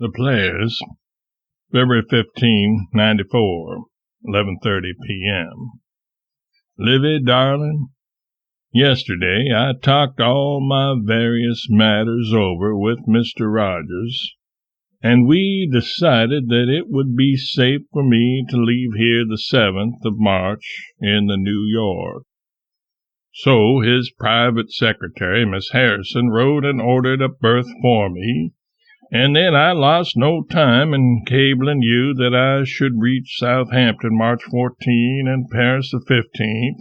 The Players, February 15, 94, 11:30 p.m. Livy, darling, yesterday I talked all my various matters over with Mr. Rogers, and we decided that it would be safe for me to leave here the 7th of March in the New York. So his private secretary, Miss Harrison, wrote and ordered a berth for me, and then I lost no time in cabling you that I should reach Southampton March 14 and Paris the 15th.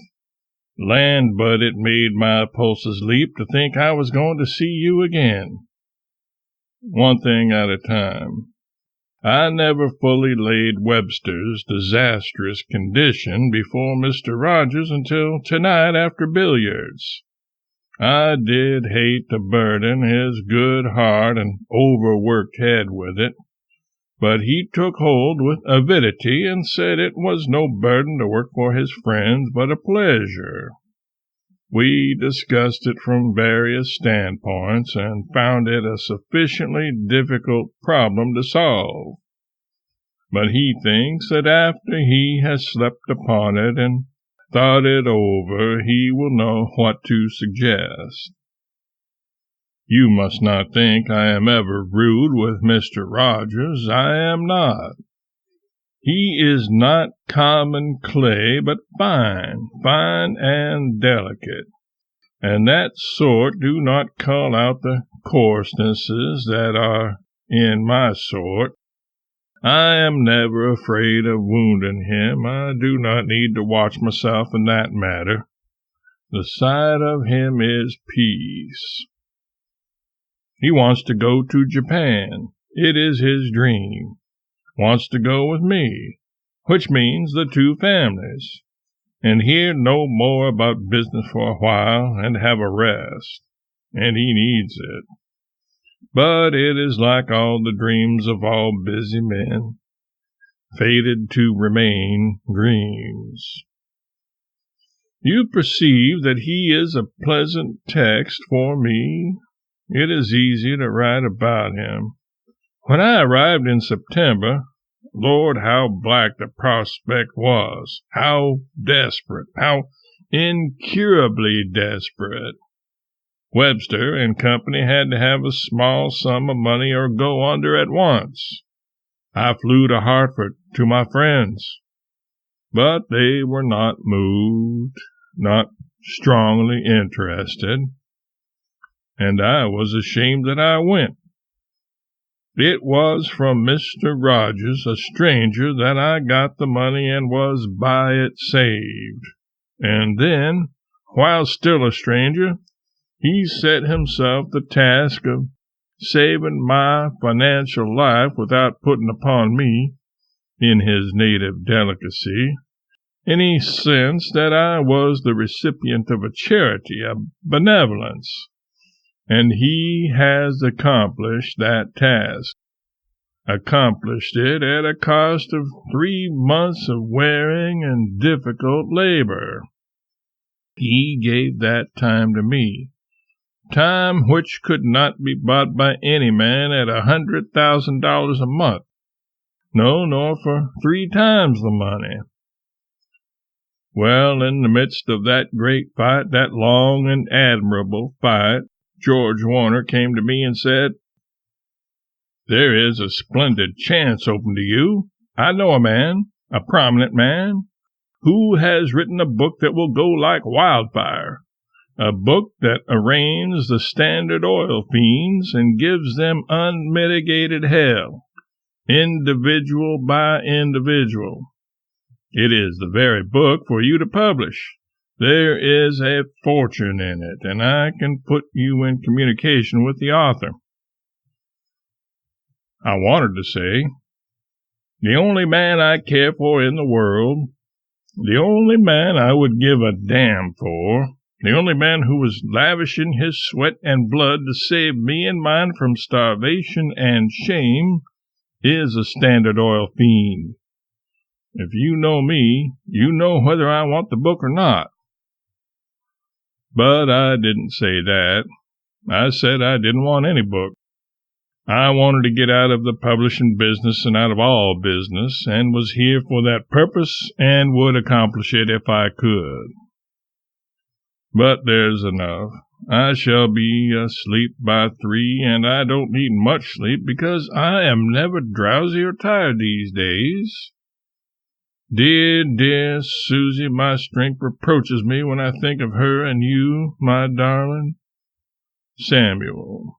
Land, but it made my pulses leap to think I was going to see you again. One thing at a time. I never fully laid Webster's disastrous condition before Mr. Rogers until tonight after billiards. I did hate to burden his good heart and overworked head with it, but he took hold with avidity and said it was no burden to work for his friends, but a pleasure. We discussed it from various standpoints and found it a sufficiently difficult problem to solve. But he thinks that after he has slept upon it and thought it over, he will know what to suggest. You must not think I am ever rude with Mr. Rogers. I am not. He is not common clay, but fine and delicate, and that sort do not cull out the coarsenesses that are in my sort. I am never afraid of wounding him. I do not need to watch myself in that matter. The sight of him is peace. He wants to go to Japan. It is his dream. Wants to go with me, which means the two families, and hear no more about business for a while and have a rest, and he needs it. But it is like all the dreams of all busy men, fated to remain dreams. You perceive that he is a pleasant text for me. It is easy to write about him. When I arrived in September, Lord, how black the prospect was, how desperate, how incurably desperate. Webster and Company had to have a small sum of money or go under at once. I flew to Hartford to my friends, but they were not moved, not strongly interested, and I was ashamed that I went. It was from Mr. Rogers, a stranger, that I got the money and was by it saved. And then, while still a stranger, he set himself the task of saving my financial life without putting upon me, in his native delicacy, any sense that I was the recipient of a charity, a benevolence. And he has accomplished that task, accomplished it at a cost of 3 months of wearing and difficult labor. He gave that time to me, time which could not be bought by any man at $100,000 a month, no, nor for 3 times the money. Well, in the midst of that great fight, that long and admirable fight, George Warner came to me and said, "There is a splendid chance open to you. I know a man, a prominent man, who has written a book that will go like wildfire, a book that arraigns the Standard Oil fiends and gives them unmitigated hell, individual by individual. It is the very book for you to publish. There is a fortune in it, and I can put you in communication with the author." I wanted to say, "The only man I care for in the world, the only man I would give a damn for, the only man who was lavishing his sweat and blood to save me and mine from starvation and shame, is a Standard Oil fiend. If you know me, you know whether I want the book or not." But I didn't say that. I said I didn't want any book. I wanted to get out of the publishing business and out of all business, and was here for that purpose and would accomplish it if I could. But there's enough. I shall be asleep by 3, and I don't need much sleep because I am never drowsy or tired these days. Dear, dear Susie, my strength reproaches me when I think of her and you, my darling. Samuel.